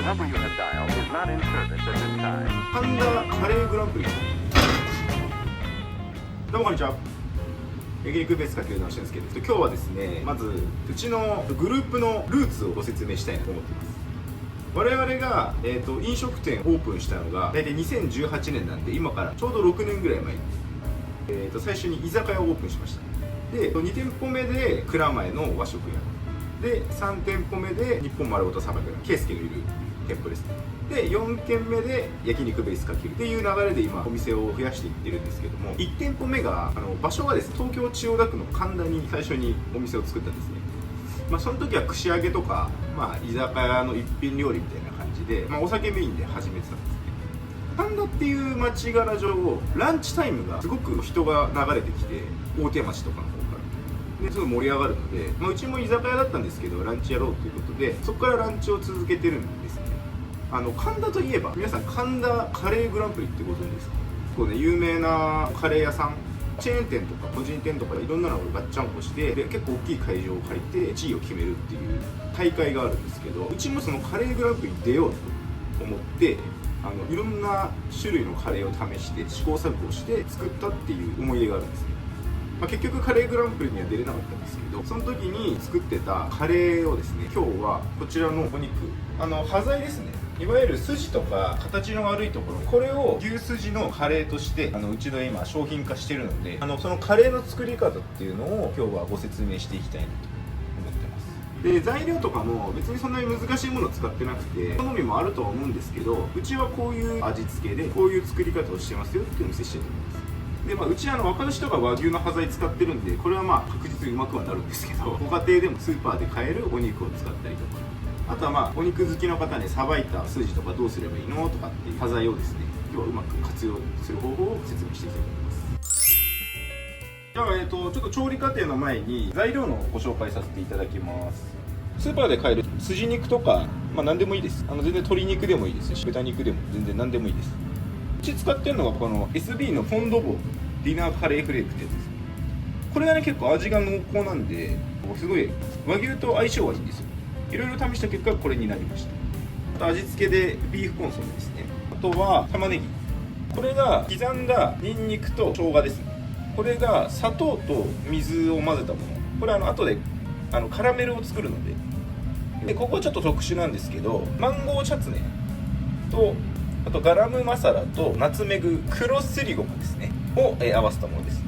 number you have dialed is not in service at this time. 神田カレーグランプリ。どうもこんにちは。焼肉ベースかけるのをしてるんですけど、今日はですね、まずうちのグループのルーツをご説明したいなと思っています。我々が、飲食店オープンしたのが大体2018年なんで、今からちょうど6年ぐらい前に、最初に居酒屋をオープンしました。で2店舗目で蔵前の和食屋で、3店舗目で日本丸ごとさばく圭介のいる店舗ですね。で4軒目で焼肉ベースかけるっていう流れで今お店を増やしていってるんですけども、1店舗目が場所がですね、東京千代田区の神田に最初にお店を作ったんですね。その時は串揚げとか、居酒屋の一品料理みたいな感じで、お酒メインで始めてたんですね。神田っていう町柄上、ランチタイムがすごく人が流れてきて、大手町とかの方からですごい盛り上がるので、うちも居酒屋だったんですけど、ランチやろうということでそこからランチを続けてるんですね。神田といえば皆さん、神田カレーグランプリってご存知ですか？こうね、有名なカレー屋さん、チェーン店とか個人店とかいろんなのをガッチャンコして、で結構大きい会場を借りて1位を決めるっていう大会があるんですけど、うちもそのカレーグランプリに出ようと思って、いろんな種類のカレーを試して試行錯誤して作ったっていう思い出があるんですね。結局カレーグランプリには出れなかったんですけど、その時に作ってたカレーをですね、今日はこちらのお肉、端材ですね、いわゆる筋とか形の悪いところ、これを牛すじのカレーとしてうちの今商品化してるので、そのカレーの作り方っていうのを今日はご説明していきたいなと思ってます。で材料とかも別にそんなに難しいものを使ってなくて、好みもあるとは思うんですけど、うちはこういう味付けでこういう作り方をしてますよっていうのをお見せしたいと思います。でうち若牛とか和牛の端材使ってるんで、これは確実にうまくはなるんですけど、ご家庭でもスーパーで買えるお肉を使ったりとか、あとはお肉好きの方にさばいた筋とかどうすればいいのとかっていう端材をですね、今日はうまく活用する方法を説明していきたいと思います。じゃあ、ちょっと調理過程の前に材料のご紹介させていただきます。スーパーで買える筋肉とか、何でもいいです。全然鶏肉でもいいですし、豚肉でも全然何でもいいです。うち使ってるのがこの SB のフォンドボーディナーカレーフレークってやつです。これがね、結構味が濃厚なんで、すごい和牛と相性がいいんですよ。いろいろ試した結果これになりました。あと味付けでビーフコンソメですね。あとは玉ねぎ、これが刻んだニンニクと生姜ですね。これが砂糖と水を混ぜたもの。これ後でカラメルを作るので、ここはちょっと特殊なんですけど、マンゴーチャツネと、あとガラムマサラとナツメグ、黒すりごまですねを、合わせたものです。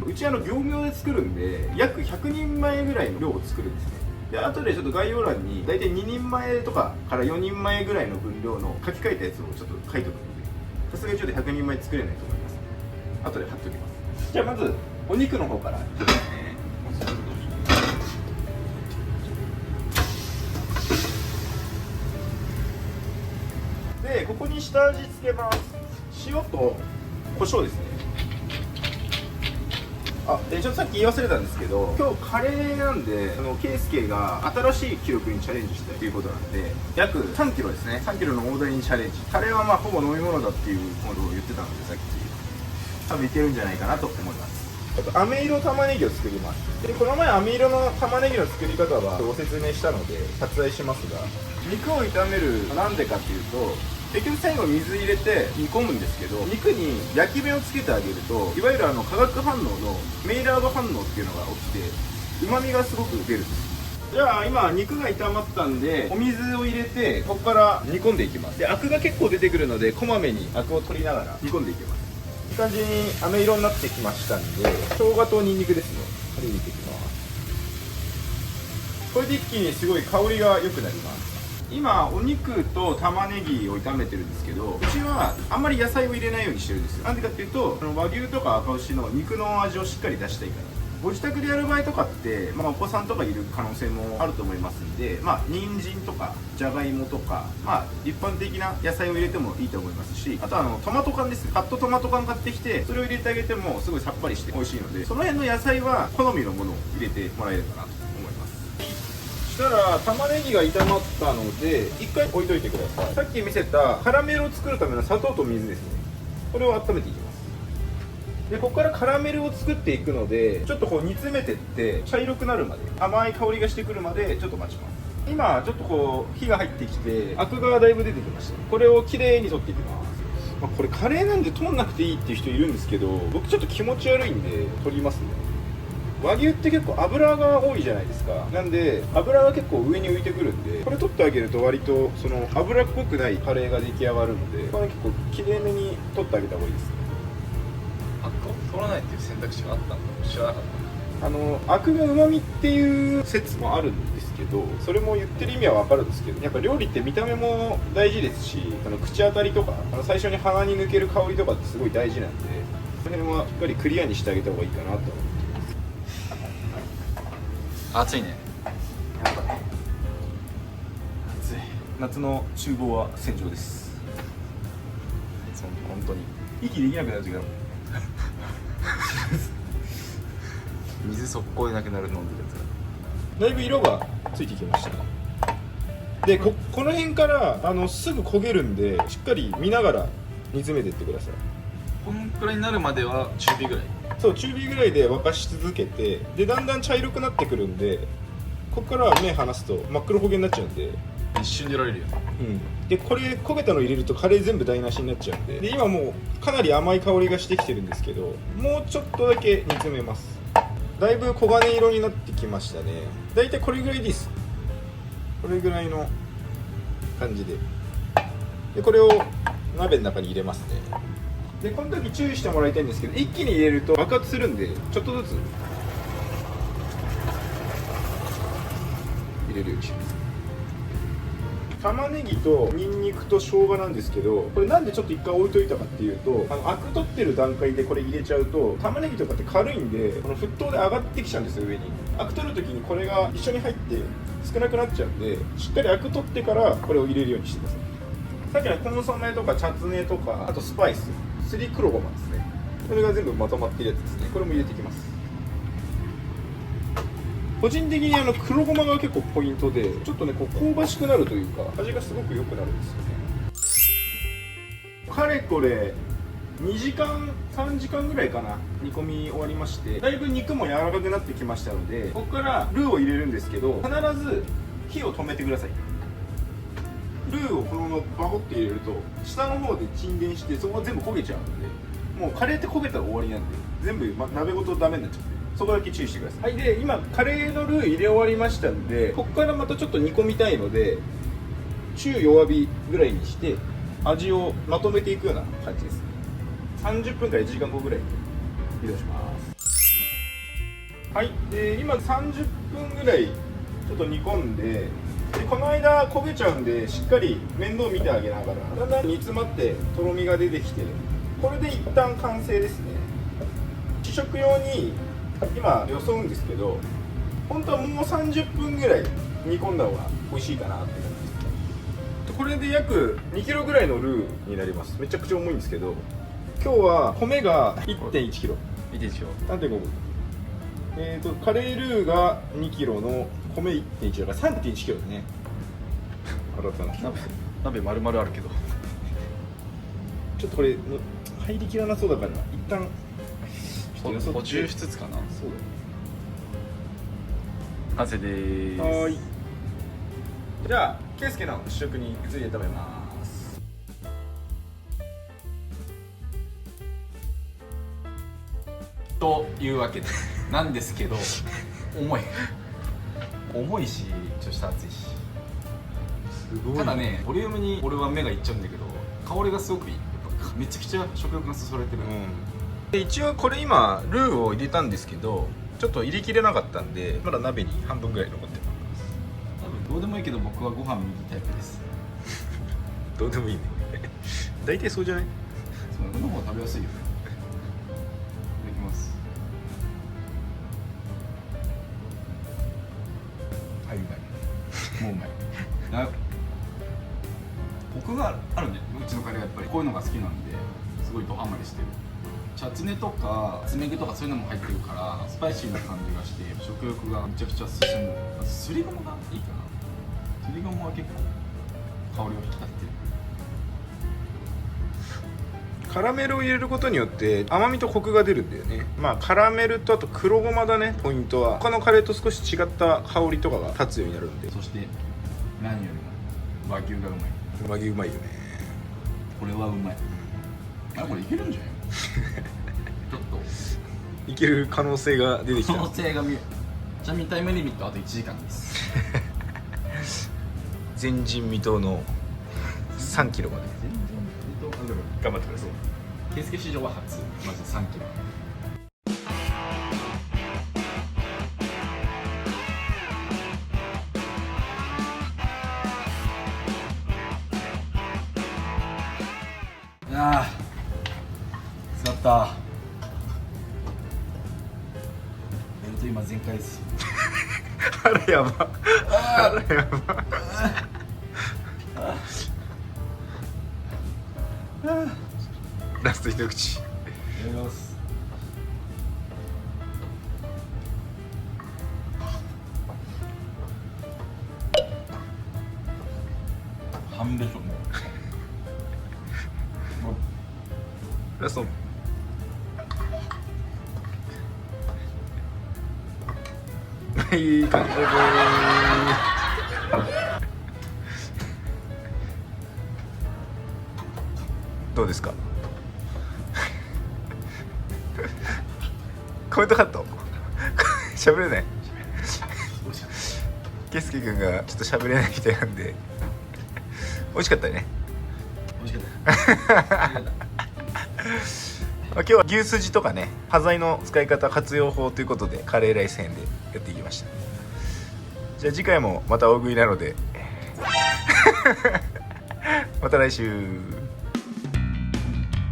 うち業務で作るんで、約100人前ぐらいの量を作るんですね。で後でちょっと概要欄に大体2人前とかから4人前ぐらいの分量の書き換えたやつをちょっと書いておくので、さすがにちょっと100人前作れないと思います。後で貼っておきます。じゃあまずお肉の方からいきますね。でここに下味つけます。塩と胡椒ですね。ちょっとさっき言い忘れたんですけど、今日カレーなんで、圭介が新しい記録にチャレンジしたいということなんで、約3キロですね、3キロの大台にチャレンジ。カレーはほぼ飲み物だっていうことを言ってたので、さっき多分いけるんじゃないかなと思います。あと飴色玉ねぎを作ります。でこの前飴色の玉ねぎの作り方はご説明したので割愛しますが、肉を炒めるなんでかっていうと、結局最後水入れて煮込むんですけど、肉に焼き目をつけてあげると、いわゆる化学反応のメイラード反応っていうのが起きて、旨味がすごく出るんです。じゃあ今肉が炒まったんで、お水を入れてここから煮込んでいきます。でアクが結構出てくるので、こまめにアクを取りながら煮込んでいきます。いい感じに飴色になってきましたんで、生姜とニンニクですね、これ入れていきます。これで一気にすごい香りが良くなります。今お肉と玉ねぎを炒めてるんですけど、うちはあんまり野菜を入れないようにしてるんですよ。なんでかっていうと、和牛とか赤牛の肉の味をしっかり出したいから。ご自宅でやる場合とかって、お子さんとかいる可能性もあると思いますんで、人参とかじゃがいもとか、一般的な野菜を入れてもいいと思いますし、あとトマト缶ですね、カットトマト缶買ってきてそれを入れてあげてもすごいさっぱりして美味しいので、その辺の野菜は好みのものを入れてもらえればなと思います。そしたら玉ねぎが炒まったので一回置いといてください。さっき見せたカラメルを作るための砂糖と水ですね、これを温めていきます。でここからカラメルを作っていくので、ちょっと煮詰めてって茶色くなるまで、甘い香りがしてくるまでちょっと待ちます。今ちょっとこう火が入ってきてアクがだいぶ出てきました。これをきれいに取っていきます。これカレーなんで取んなくていいっていう人いるんですけど、僕ちょっと気持ち悪いんで取りますね。和牛って結構油が多いじゃないですか。なんで油が結構上に浮いてくるんで、これ取ってあげると割とその油っこくないカレーが出来上がるので、これ結構きれいめに取ってあげた方がいいですね。アクを取らないっていう選択肢があったんだ。知らなかった。アクがうまみっていう説もあるんですけど、それも言ってる意味は分かるんですけど、やっぱ料理って見た目も大事ですし、口当たりとか最初に鼻に抜ける香りとかってすごい大事なんで、その辺はしっかりクリアにしてあげた方がいいかなと思ってます。暑いね。やっぱね、暑い。夏の厨房は戦場です。本当に息できなくなる時がある。水速攻でなくなる飲んでるやつだいぶ色がついてきました。で、この辺からすぐ焦げるんで、しっかり見ながら煮詰めていってください。このくらいになるまでは中火ぐらい。そう、中火ぐらいで沸かし続けて、でだんだん茶色くなってくるんで、ここから目離すと真っ黒焦げになっちゃうんで、一瞬でやられるよ。でこれ焦げたの入れるとカレー全部台無しになっちゃうんで、今もうかなり甘い香りがしてきてるんですけど、もうちょっとだけ煮詰めます。だいぶ黄金色になってきましたね。だいたいこれぐらいです。これぐらいの感じで、これを鍋の中に入れますね。でこの時注意してもらいたいんですけど、一気に入れると爆発するんで、ちょっとずつ入れるようにします。玉ねぎとニンニクと生姜なんですけど、これなんでちょっと一回置いといたかっていうと、アク取ってる段階でこれ入れちゃうと玉ねぎとかって軽いんで、この沸騰で上がってきちゃうんですよ。上にアク取る時にこれが一緒に入って少なくなっちゃうんで、しっかりアク取ってからこれを入れるようにしてください。さっきのコンソメとかチャツネとか、あとスパイス、すり黒ごまですね。これが全部まとまってるやつですね。これも入れていきます。個人的に黒ごまが結構ポイントで、ちょっとねこう香ばしくなるというか、味がすごく良くなるんですよね。かれこれ2時間3時間ぐらいかな、煮込み終わりまして、だいぶ肉も柔らかくなってきましたので、ここからルーを入れるんですけど、必ず火を止めてください。ルーをこのままバコッと入れると下の方で沈殿して、そこが全部焦げちゃうので、もうカレーって焦げたら終わりなんで、全部、鍋ごとダメになっちゃって、そこだけ注意してください。はい、で今カレーのルー入れ終わりましたんで、ここからまたちょっと煮込みたいので、中弱火ぐらいにして味をまとめていくような感じです。30分から1時間後ぐらいに移動します。はい、で今30分ぐらいちょっと煮込んで、この間焦げちゃうんで、しっかり面倒見てあげながら、だんだん煮詰まってとろみが出てきて、これで一旦完成ですね。試食用に今よそううんですけど、本当はもう30分ぐらい煮込んだ方が美味しいかなって感じです。これで約2キロぐらいのルーになります。めちゃくちゃ重いんですけど、今日は米が 1.1 キロ、3.5 カレールーが2キロの米 1.1 だから 3.1 キロだね。新たな鍋丸々あるけど、ちょっとこれ入りきらなそうだから、一旦補充しつつかな。そう完成でーす。だ。はい、じゃあ圭介の試食に移りで食べます。というわけでなんですけど、重いし、ちょっとした熱いし、すごい。ただね、ボリュームに俺は目がいっちゃうんだけど、香りがすごくいい。やっぱめちゃくちゃ食欲がそそられてる。で一応これ今ルーを入れたんですけど、ちょっと入れきれなかったんで、まだ鍋に半分ぐらい残ってます。多分どうでもいいけど、僕はご飯右タイプです。どうでもいいね。大体そうじゃない？その方が食べやすいよ。いただきます。はい、うまい。もううまい。コクがあるね、うちのカレーは。やっぱりこういうのが好きなんで、すごいドハマりしてる。チャツネとかつめぎとかそういうのも入ってるから、スパイシーな感じがして食欲がめちゃくちゃ進む。すりごまがいいかな。すりごまは結構香りを引き立ててる。カラメルを入れることによって甘みとコクが出るんだよね。まあカラメルとあと黒ごまだね、ポイントは。他のカレーと少し違った香りとかが立つようになるんで。そして何よりも和牛がうまい。和牛うまいよね。これはうまい。あれこれいけるんじゃないちょっといける可能性が出てきた。可能性が見える。ちなみにタイムリミットあと1時間です。前人未到の3キロまで全然頑張ってください。圭介史上は初、まず3キロ。ああ使った。ベルト今全開です。腹やば。腹やば。ラスト一口。やります。半でしょもう。ラスト。いい感じでどうですか。コメントカット。喋れない。ケスケ君がちょっと喋れないみたいなんで。美味しかったね。美味しかった。今日は牛すじとかね、端材の使い方活用法ということでカレーライス編でやっていきました。じゃあ次回もまた大食いなのでまた来週。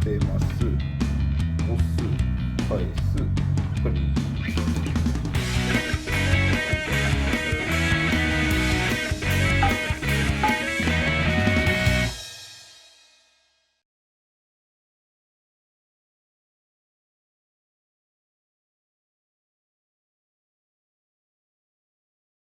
出ます。押す。返す。